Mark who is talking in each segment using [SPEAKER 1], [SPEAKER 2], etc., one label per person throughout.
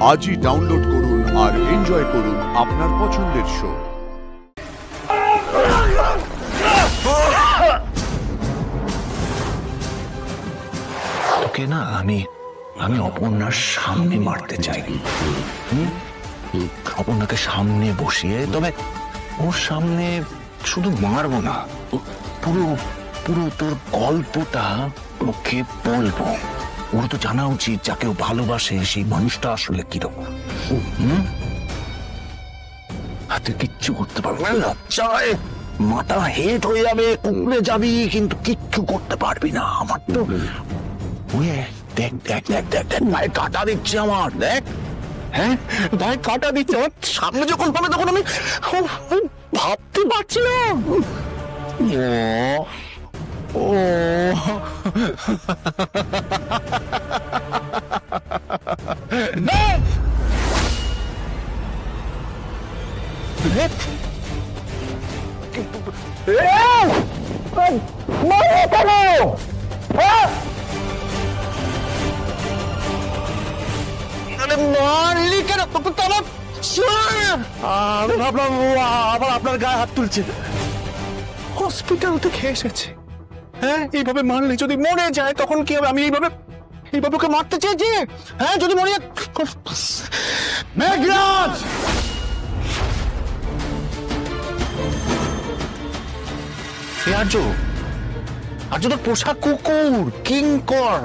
[SPEAKER 1] আজই ডাউনলোড করুন আর এনজয় করুন আপনার পছন্দের শো।
[SPEAKER 2] তোকে না আমি অপর্ণার সামনে মারতে চাই। অপর্ণাকে সামনে বসিয়ে, তবে ওর সামনে শুধু মারবো না, পুরো পুরো তোর গল্পটা ওকে বলবো। ওর তো জানা উচিত যাকে ও ভালোবাসে সেই মানুষটা আসলে কিরকম। হাতে কিচ্ছু করতে পারবো না, লজ্জায় মাথা হেট হয়ে যাবে, কুমড়ে যাবি, কিন্তু কিচ্ছু করতে পারবি না। আমার তো দেখ দেখ দেখ দেখ দেখ ভাই কাটা দিচ্ছে আমার, দেখ। হ্যাঁ ভাই কাটা দিচ্ছে আমার সামনে, যখন পাবে তখন আমি ভাবতে পারছি না। ও মারলি কেন? আমি ভাবলাম আবার আপনার গায়ে হাত তুলছে। হসপিটাল থেকে এসেছে, হ্যাঁ এইভাবে মারলে যদি মরে যায় তখন কি হবে? আমি এইভাবে ওকে মারতে চেয়েছি, হ্যাঁ যদি মরে যায়। মেঘরাজ, আর্য তো পোষা কুকুর কিঙ্কর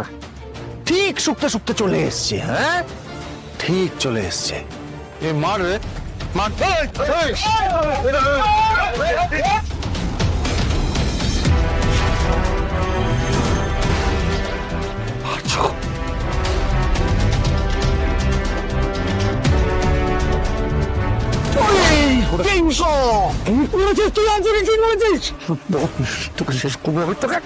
[SPEAKER 2] ঠিক শুকতে শুকতে চলে এসছে। হ্যাঁ ঠিক চলে এসছে। এ মার মার। তুই আনছিস, ঠিক বলেছিস, তোকে শেষ করবো তোকে।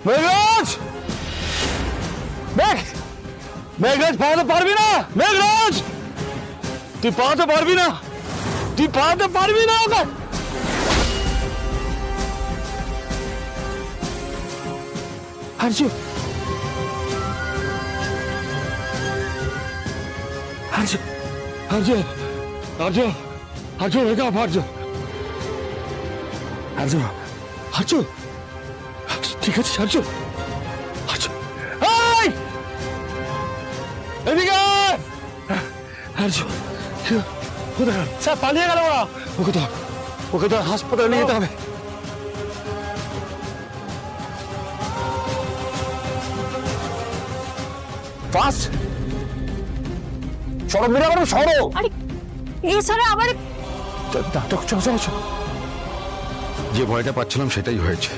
[SPEAKER 2] মেঘরাজ, মেঘরাজ পালাতে পারবি না। মেঘরাজ তুই পালাতে পারবি না, তুই পালাতে পারবি না। ওকে আর্য, আর্য, আর্য, আর্য, আর্য, wake up, আর্য, আর্য, আর্য, ঠিক আছে আর্য, আর্য, এই এদিকে আর্য, কোথায় স্যার পালিয়ে গেল ওরা? ওকে তো হাসপাতালে নিয়ে যেতে হবে। ফাস্ট সরব, মিরা করো সরো।
[SPEAKER 3] আরে এই সারা আবার
[SPEAKER 4] যে ভয়টা পাচ্ছিলাম সেটাই হয়েছে।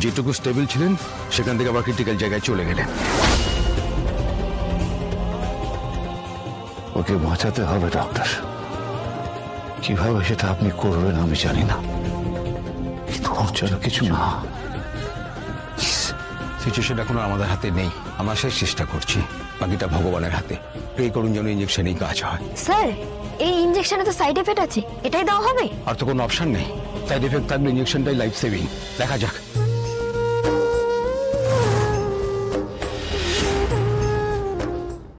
[SPEAKER 4] যেটুকু স্টেবল ছিলেন সেখান থেকে আবার ক্রিটিক্যাল জায়গায় চলে গেলেন।
[SPEAKER 2] ওকে বাঁচাতে হবে ডাক্তার, কিভাবে সেটা আপনি করবেন আমি জানি না, কিন্তু অর্চনা কিছু না।
[SPEAKER 4] সিচুয়েশন এখন আমাদের হাতে নেই, আমরা শেষ চেষ্টা করছি, বাকিটা ভগবানের হাতে। প্রে করুন যেন ইঞ্জেকশনেই কাজ হয়।
[SPEAKER 3] স্যার এই ইনজেকশনে তো সাইড এফেক্ট আছে, এটাই দেওয়া হবে?
[SPEAKER 4] আর তো কোনো অপশন নেই, সাইড এফেক্ট থাকলে ইঞ্জেকশনটাই লাইফ সেভিং। দেখা যাক।